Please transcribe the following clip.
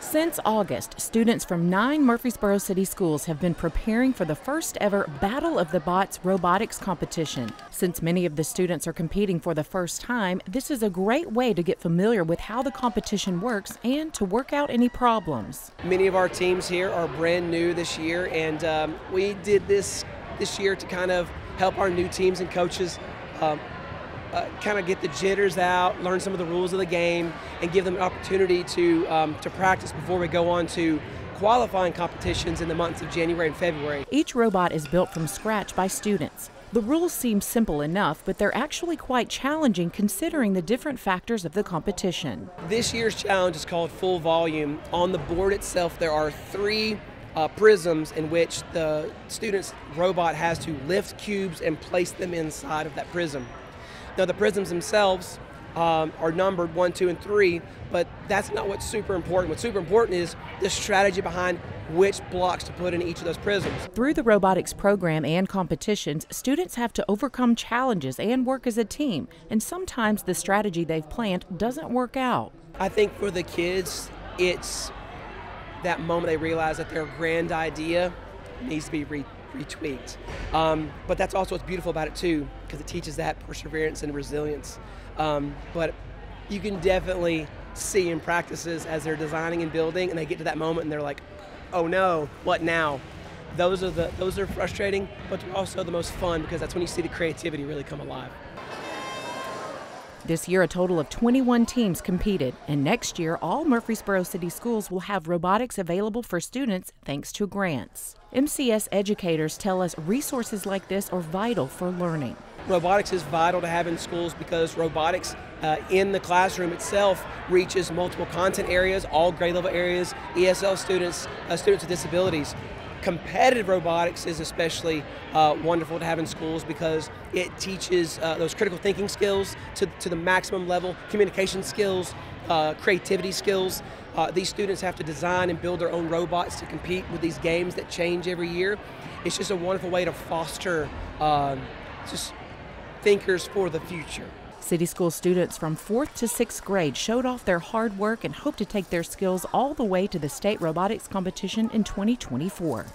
Since August, students from 9 Murfreesboro City schools have been preparing for the first ever Battle of the Bots robotics competition. Since many of the students are competing for the first time, this is a great way to get familiar with how the competition works and to work out any problems. Many of our teams here are brand new this year, and we did this year to kind of help our new teams and coaches kind of get the jitters out, learn some of the rules of the game, and give them an opportunity to practice before we go on to qualifying competitions in the months of January and February. Each robot is built from scratch by students. The rules seem simple enough, but they're actually quite challenging considering the different factors of the competition. This year's challenge is called Full Volume. On the board itself, there are 3 prisms in which the student's robot has to lift cubes and place them inside of that prism. Now, the prisms themselves are numbered 1, 2, and 3, but that's not what's super important. What's super important is the strategy behind which blocks to put in each of those prisms. Through the robotics program and competitions, students have to overcome challenges and work as a team, and sometimes the strategy they've planned doesn't work out. I think for the kids, it's that moment they realize that their grand idea needs to be retweaked. But that's also what's beautiful about it too, because it teaches that perseverance and resilience. But you can definitely see in practices as they're designing and building, and they get to that moment and they're like, oh no, what now? Those are frustrating, but they're also the most fun, because that's when you see the creativity really come alive. This year, a total of 21 teams competed, and next year, all Murfreesboro City schools will have robotics available for students thanks to grants. MCS educators tell us resources like this are vital for learning. Robotics is vital to have in schools because robotics in the classroom itself reaches multiple content areas, all grade level areas, ESL students, students with disabilities. Competitive robotics is especially wonderful to have in schools because it teaches those critical thinking skills to the maximum level, communication skills, creativity skills. These students have to design and build their own robots to compete with these games that change every year. It's just a wonderful way to foster just thinkers for the future. City School students from 4th to 6th grade showed off their hard work and hope to take their skills all the way to the state robotics competition in 2024.